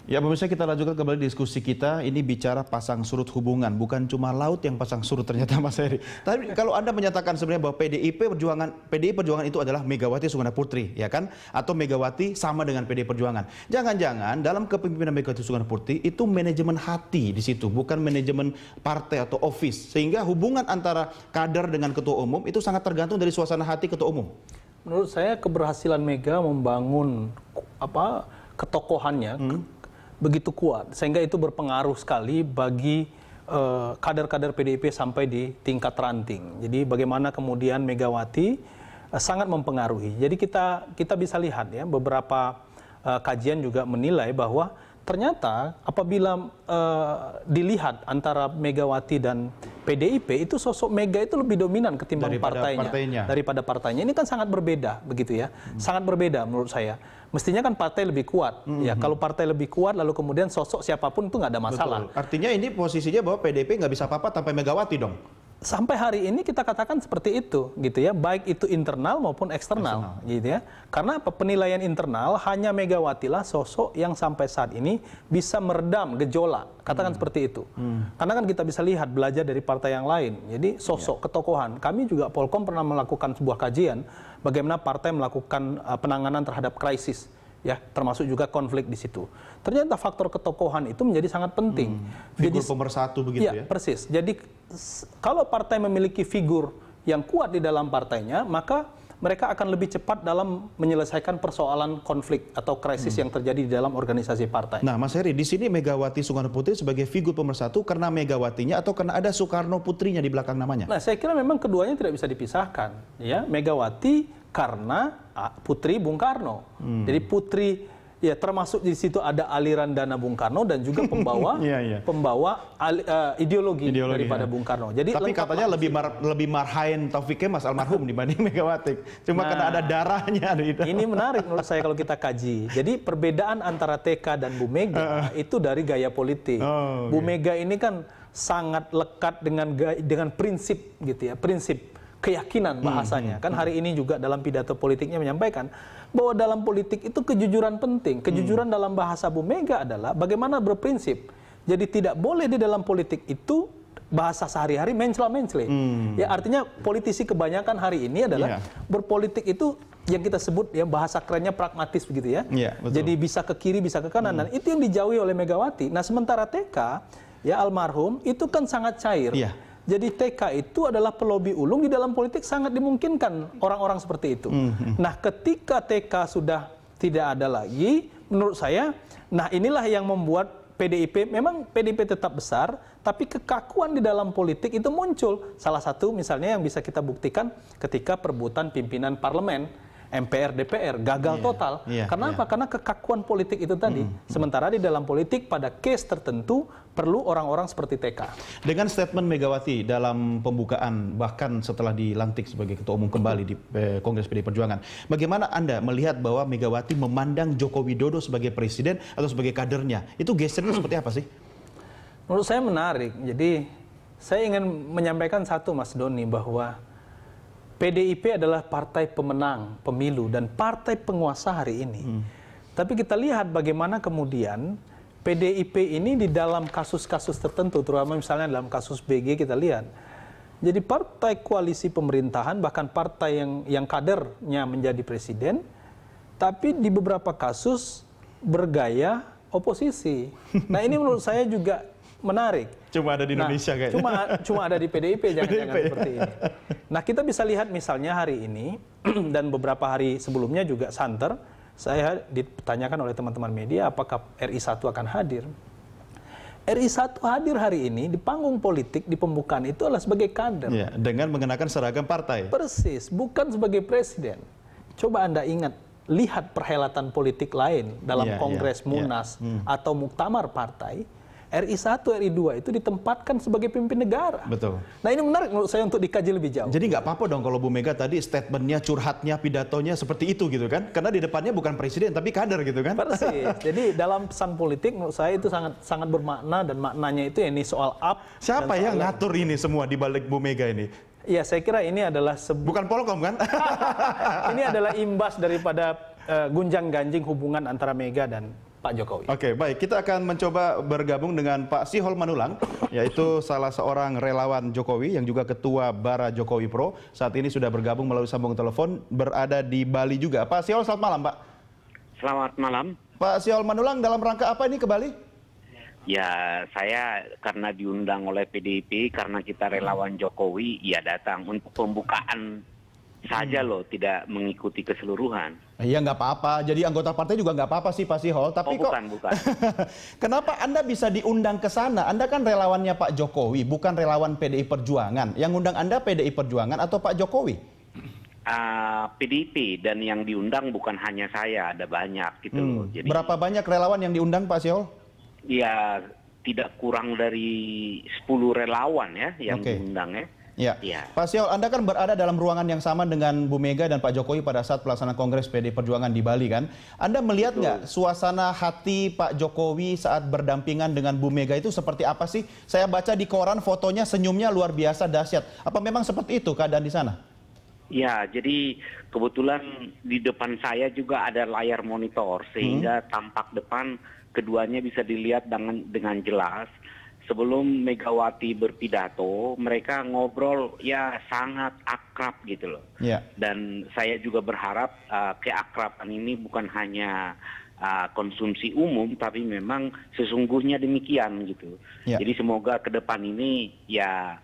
Ya, pemirsa, kita lanjutkan kembali diskusi kita. Ini bicara pasang surut hubungan, bukan cuma laut yang pasang surut ternyata, Mas Heri. Tapi kalau Anda menyatakan sebenarnya bahwa PDI Perjuangan itu adalah Megawati Soekarno Putri, ya kan? Atau Megawati sama dengan PDI Perjuangan. Jangan-jangan dalam kepemimpinan Megawati Soekarno Putri itu manajemen hati di situ, bukan manajemen partai atau office. Sehingga hubungan antara kader dengan ketua umum itu sangat tergantung dari suasana hati ketua umum. Menurut saya keberhasilan Mega membangun ketokohannya begitu kuat, sehingga itu berpengaruh sekali bagi kader-kader PDIP sampai di tingkat ranting. Jadi bagaimana kemudian Megawati sangat mempengaruhi. Jadi kita bisa lihat ya, beberapa kajian juga menilai bahwa ternyata apabila dilihat antara Megawati dan PDIP, itu sosok Mega itu lebih dominan ketimbang daripada partainya. Ini kan sangat berbeda begitu ya. Sangat berbeda menurut saya. Mestinya kan partai lebih kuat. Ya, kalau partai lebih kuat lalu kemudian sosok siapapun itu nggak ada masalah. Betul. Artinya ini posisinya bahwa PDIP nggak bisa apa-apa tanpa Megawati dong. Sampai hari ini kita katakan seperti itu, gitu ya, baik itu internal maupun eksternal, gitu ya. Karena penilaian internal hanya Megawati lah sosok yang sampai saat ini bisa meredam gejolak, katakan seperti itu. Karena kan kita bisa lihat belajar dari partai yang lain. Jadi sosok ketokohan. Kami juga Polkom pernah melakukan sebuah kajian bagaimana partai melakukan penanganan terhadap krisis. Ya, termasuk juga konflik di situ. Ternyata faktor ketokohan itu menjadi sangat penting. Figur pemersatu begitu ya? Persis. Jadi kalau partai memiliki figur yang kuat di dalam partainya, maka mereka akan lebih cepat dalam menyelesaikan persoalan konflik atau krisis yang terjadi di dalam organisasi partai. Nah, Mas Heri, di sini Megawati Soekarno Putri sebagai figur pemersatu karena Megawatinya atau karena ada Soekarno Putrinya di belakang namanya? Nah, saya kira memang keduanya tidak bisa dipisahkan. Ya, Megawati karena putri Bung Karno. Jadi putri, ya termasuk di situ ada aliran dana Bung Karno dan juga pembawa ideologi daripada Bung Karno. Jadi tapi katanya lebih marhain Taufik Kemas almarhum dibanding Megawati. Cuma karena ada darahnya. Ini menarik menurut saya kalau kita kaji. Jadi perbedaan antara TK dan Bu Mega itu dari gaya politik. Bu Mega ini kan sangat lekat dengan prinsip gitu ya, prinsip keyakinan bahasanya. Kan hari ini juga dalam pidato politiknya menyampaikan bahwa dalam politik itu kejujuran penting. Kejujuran dalam bahasa Bu Mega adalah bagaimana berprinsip. Jadi tidak boleh di dalam politik itu bahasa sehari-hari mencela-mencela. Ya, artinya politisi kebanyakan hari ini adalah berpolitik itu yang kita sebut ya bahasa kerennya pragmatis begitu ya. Jadi bisa ke kiri, bisa ke kanan. Dan itu yang dijauhi oleh Megawati. Nah, sementara TK ya almarhum itu kan sangat cair. Jadi TK itu adalah pelobi ulung di dalam politik, sangat dimungkinkan orang-orang seperti itu. Nah, ketika TK sudah tidak ada lagi, menurut saya, nah inilah yang membuat PDIP, memang PDIP tetap besar, tapi kekakuan di dalam politik itu muncul. Salah satu misalnya yang bisa kita buktikan ketika perebutan pimpinan parlemen, MPR, DPR, gagal total. Karena apa? Karena kekakuan politik itu tadi. Sementara di dalam politik pada case tertentu perlu orang-orang seperti TK. Dengan statement Megawati dalam pembukaan, bahkan setelah dilantik sebagai ketua umum kembali di Kongres PDI Perjuangan, bagaimana Anda melihat bahwa Megawati memandang Joko Widodo sebagai presiden atau sebagai kadernya? Itu gesternya seperti apa sih? Menurut saya menarik. Jadi saya ingin menyampaikan satu, Mas Doni, bahwa PDIP adalah partai pemenang pemilu dan partai penguasa hari ini. Tapi kita lihat bagaimana kemudian PDIP ini di dalam kasus-kasus tertentu, terutama misalnya dalam kasus BG kita lihat. Jadi partai koalisi pemerintahan, bahkan partai yang kadernya menjadi presiden, tapi di beberapa kasus bergaya oposisi. Nah, ini menurut saya juga menarik. Cuma ada di Indonesia kayaknya. Cuma ada di PDIP, jangan-jangan seperti ini. Nah, kita bisa lihat misalnya hari ini dan beberapa hari sebelumnya juga santer, saya ditanyakan oleh teman-teman media apakah RI1 akan hadir. RI1 hadir hari ini di panggung politik di pembukaan itu adalah sebagai kader. Ya, dengan mengenakan seragam partai. Persis, bukan sebagai presiden. Coba Anda ingat, lihat perhelatan politik lain dalam Kongres Munas atau muktamar partai. RI1, RI2 itu ditempatkan sebagai pemimpin negara. Betul. Nah, ini menarik menurut saya untuk dikaji lebih jauh. Jadi nggak apa-apa dong kalau Bu Mega tadi statementnya, curhatnya, pidatonya seperti itu gitu kan? Karena di depannya bukan presiden tapi kader gitu kan? Persis. Jadi dalam pesan politik menurut saya itu sangat bermakna, dan maknanya itu ini soal up. Siapa yang ngatur ini semua di balik Bu Mega ini? Ya, saya kira ini adalah bukan Polkom kan? Ini adalah imbas daripada gunjang-ganjing hubungan antara Mega dan Pak Jokowi. Oke, baik. Kita akan mencoba bergabung dengan Pak Sihol Manulang, yaitu salah seorang relawan Jokowi yang juga ketua Bara Jokowi Pro. Saat ini sudah bergabung melalui sambungan telepon, berada di Bali juga. Pak Sihol, selamat malam, Pak. Selamat malam. Pak Sihol Manulang, dalam rangka apa ini ke Bali? Ya, saya karena diundang oleh PDIP, karena kita relawan Jokowi, ya datang untuk pembukaan saja loh, tidak mengikuti keseluruhan. Iya, nggak apa-apa. Jadi anggota partai juga nggak apa-apa sih, Pak Sihol. Tapi kok, bukan. kenapa Anda bisa diundang ke sana? Anda kan relawannya Pak Jokowi, bukan relawan PDI Perjuangan. Yang undang Anda PDI Perjuangan atau Pak Jokowi? PDIP, dan yang diundang bukan hanya saya, ada banyak gitu loh. Jadi, berapa banyak relawan yang diundang, Pak Sihol? ya tidak kurang dari 10 relawan ya yang diundang ya. Ya. Pak Sihol, Anda kan berada dalam ruangan yang sama dengan Bu Mega dan Pak Jokowi pada saat pelaksanaan Kongres PDI Perjuangan di Bali kan. Anda melihat nggak suasana hati Pak Jokowi saat berdampingan dengan Bu Mega itu seperti apa sih? Saya baca di koran fotonya senyumnya luar biasa dahsyat. Apa memang seperti itu keadaan di sana? Ya, jadi kebetulan di depan saya juga ada layar monitor sehingga tampak depan keduanya bisa dilihat dengan jelas. Sebelum Megawati berpidato, mereka ngobrol ya sangat akrab gitu loh. Dan saya juga berharap keakraban ini bukan hanya konsumsi umum, tapi memang sesungguhnya demikian gitu. Jadi semoga ke depan ini ya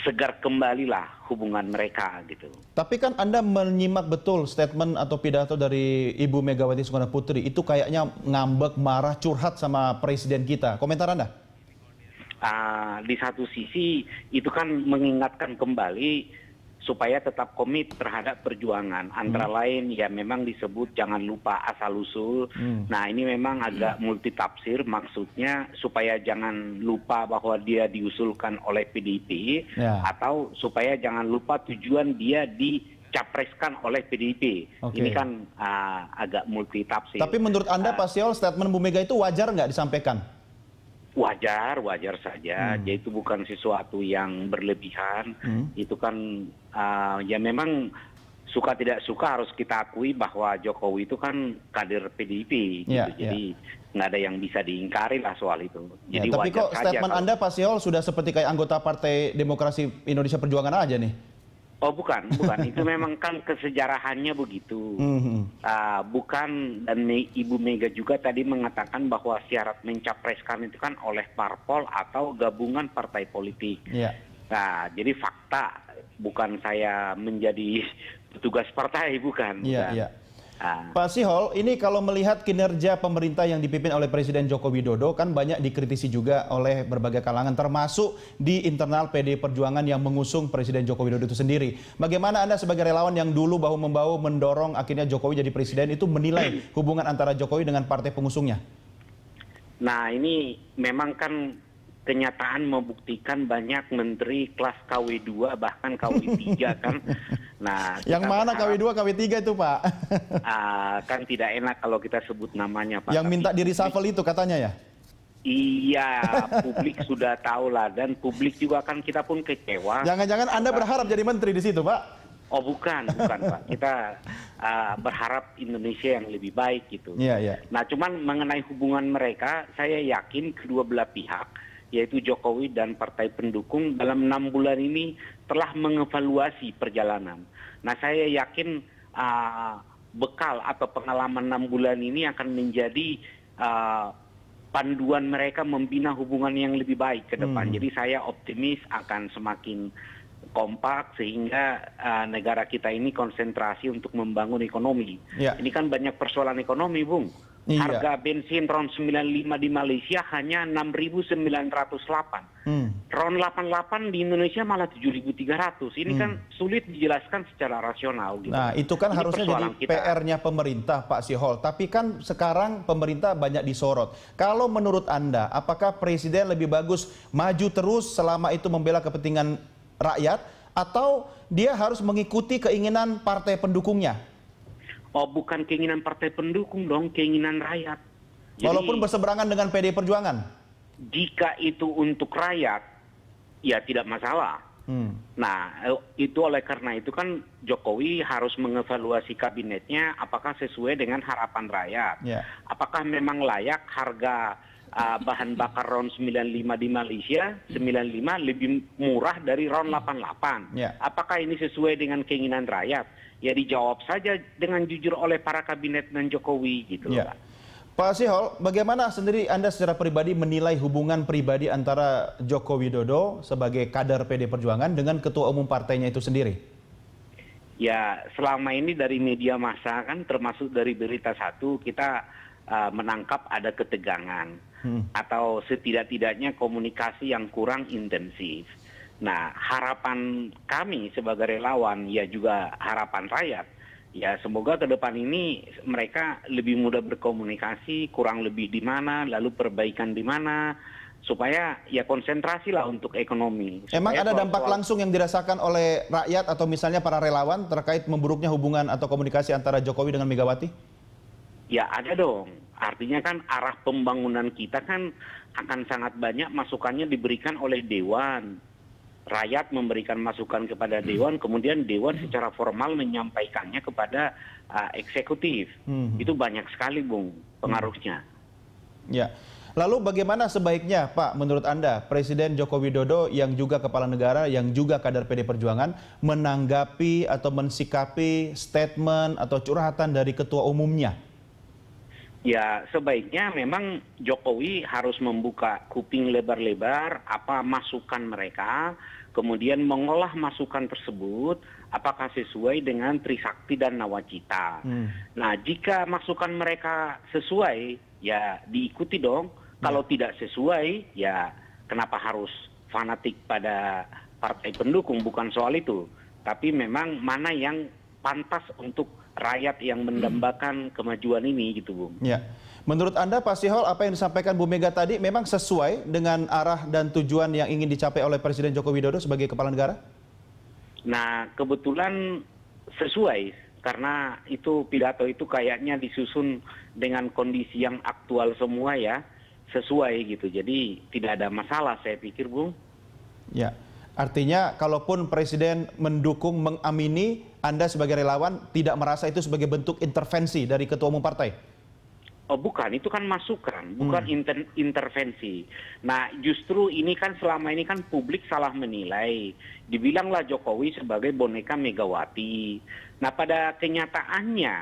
segar kembalilah hubungan mereka gitu. Tapi kan Anda menyimak betul statement atau pidato dari Ibu Megawati Soekarno Putri. Itu kayaknya ngambek, marah, curhat sama presiden kita. Komentar Anda? Di satu sisi itu kan mengingatkan kembali supaya tetap komit terhadap perjuangan. Antara lain ya memang disebut jangan lupa asal-usul. Nah ini memang agak multitafsir, maksudnya supaya jangan lupa bahwa dia diusulkan oleh PDIP, atau supaya jangan lupa tujuan dia dicapreskan oleh PDIP. Ini kan agak multitafsir. Tapi menurut Anda Pak Sihol, statement Bu Mega itu wajar nggak disampaikan? Wajar saja. Jadi itu bukan sesuatu yang berlebihan. Itu kan ya memang suka tidak suka harus kita akui bahwa Jokowi itu kan kader PDIP. Gitu. Jadi nggak ada yang bisa diingkari lah soal itu. Jadi tapi wajar kok statement saja, Anda Pak Sihol sudah seperti kayak anggota Partai Demokrasi Indonesia Perjuangan aja nih? Oh bukan. Itu memang kan kesejarahannya begitu. Bukan, dan Ibu Mega juga tadi mengatakan bahwa syarat mencapreskan itu kan oleh parpol atau gabungan partai politik. Nah, jadi fakta, bukan saya menjadi petugas partai, bukan. Pak Sihol, ini kalau melihat kinerja pemerintah yang dipimpin oleh Presiden Joko Widodo kan banyak dikritisi juga oleh berbagai kalangan, termasuk di internal PDI Perjuangan yang mengusung Presiden Joko Widodo itu sendiri. Bagaimana Anda sebagai relawan yang dulu bahu-membahu mendorong akhirnya Jokowi jadi presiden itu menilai hubungan antara Jokowi dengan partai pengusungnya? Nah ini memang kan kenyataan membuktikan banyak menteri kelas KW2 bahkan KW3 kan. Nah, yang mana KW2, KW3 itu Pak? Kan tidak enak kalau kita sebut namanya Pak. Yang minta di reshuffle itu katanya ya? Iya, publik sudah tahu lah, dan publik juga kan kita pun kecewa. Jangan-jangan Anda berharap jadi menteri di situ Pak? Oh bukan Pak. Kita berharap Indonesia yang lebih baik gitu. Nah cuman mengenai hubungan mereka, saya yakin kedua belah pihak, yaitu Jokowi dan partai pendukung dalam 6 bulan ini telah mengevaluasi perjalanan. Nah saya yakin bekal atau pengalaman 6 bulan ini akan menjadi panduan mereka membina hubungan yang lebih baik ke depan. Jadi saya optimis akan semakin kompak sehingga negara kita ini konsentrasi untuk membangun ekonomi. Ini kan banyak persoalan ekonomi, Bung. Harga bensin RON 95 di Malaysia hanya 6.908. RON 88 di Indonesia malah 7.300. Ini kan sulit dijelaskan secara rasional. Gitu. Nah itu kan ini harusnya jadi PR-nya pemerintah Pak Sihol. Tapi kan sekarang pemerintah banyak disorot. Kalau menurut Anda, apakah Presiden lebih bagus maju terus selama itu membela kepentingan rakyat, atau dia harus mengikuti keinginan partai pendukungnya? Oh bukan keinginan partai pendukung dong, keinginan rakyat. Jadi, walaupun berseberangan dengan PDI Perjuangan? Jika itu untuk rakyat, ya tidak masalah. Nah, itu oleh karena itu kan Jokowi harus mengevaluasi kabinetnya apakah sesuai dengan harapan rakyat. Apakah memang layak harga bahan bakar RON 95 di Malaysia 95 lebih murah dari RON 88. Apakah ini sesuai dengan keinginan rakyat? Ya dijawab saja dengan jujur oleh para kabinet dan Jokowi gitu. Pak Sihol, bagaimana sendiri Anda secara pribadi menilai hubungan pribadi antara Joko Widodo sebagai kader PD Perjuangan dengan ketua umum partainya itu sendiri? Ya, selama ini dari media massa kan termasuk dari Berita Satu kita menangkap ada ketegangan atau setidak-tidaknya komunikasi yang kurang intensif. Nah, harapan kami sebagai relawan ya juga harapan rakyat. Ya semoga ke depan ini mereka lebih mudah berkomunikasi, kurang lebih di mana, lalu perbaikan di mana, supaya ya konsentrasi lah untuk ekonomi. Emang ada dampak langsung yang dirasakan oleh rakyat atau misalnya para relawan terkait memburuknya hubungan atau komunikasi antara Jokowi dengan Megawati? Ya ada dong, artinya kan arah pembangunan kita kan akan sangat banyak masukannya diberikan oleh Dewan. Rakyat memberikan masukan kepada Dewan, kemudian Dewan secara formal menyampaikannya kepada eksekutif. Itu banyak sekali, Bung, pengaruhnya. Ya. Lalu bagaimana sebaiknya, Pak, menurut Anda, Presiden Joko Widodo yang juga kepala negara, yang juga kader PD Perjuangan, menanggapi atau mensikapi statement atau curhatan dari ketua umumnya? Ya, sebaiknya memang Jokowi harus membuka kuping lebar-lebar apa masukan mereka, kemudian mengolah masukan tersebut apakah sesuai dengan Trisakti dan Nawacita. Nah, jika masukan mereka sesuai, ya diikuti dong. Kalau tidak sesuai, ya kenapa harus fanatik pada partai pendukung, bukan soal itu. Tapi memang mana yang pantas untuk rakyat yang mendambakan kemajuan ini gitu, Bung. Ya. Menurut Anda, Pak Sihol, apa yang disampaikan Bu Mega tadi memang sesuai dengan arah dan tujuan yang ingin dicapai oleh Presiden Joko Widodo sebagai kepala negara? Nah, kebetulan sesuai karena itu pidato itu kayaknya disusun dengan kondisi yang aktual semua ya, sesuai gitu. Jadi tidak ada masalah saya pikir, Bung. Ya. Artinya kalaupun Presiden mendukung, mengamini, Anda sebagai relawan tidak merasa itu sebagai bentuk intervensi dari ketua umum partai? Oh bukan, itu kan masukan, bukan intervensi. Nah justru ini kan selama ini kan publik salah menilai. Dibilanglah Jokowi sebagai boneka Megawati. Nah pada kenyataannya,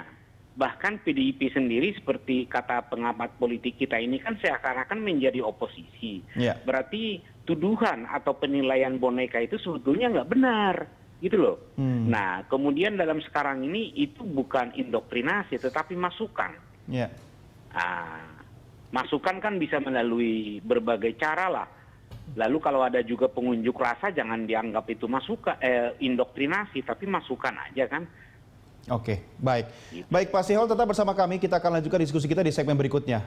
bahkan PDIP sendiri seperti kata pengamat politik kita ini kan seakan-akan menjadi oposisi. Berarti tuduhan atau penilaian boneka itu sebetulnya nggak benar. Gitu loh. Nah kemudian dalam sekarang ini itu bukan indoktrinasi tetapi masukan. Masukan kan bisa melalui berbagai cara lah. Lalu kalau ada juga pengunjuk rasa jangan dianggap itu masukan, indoktrinasi, tapi masukan aja kan. Oke, baik. Baik Pak Sihol, tetap bersama kami. Kita akan lanjutkan diskusi kita di segmen berikutnya.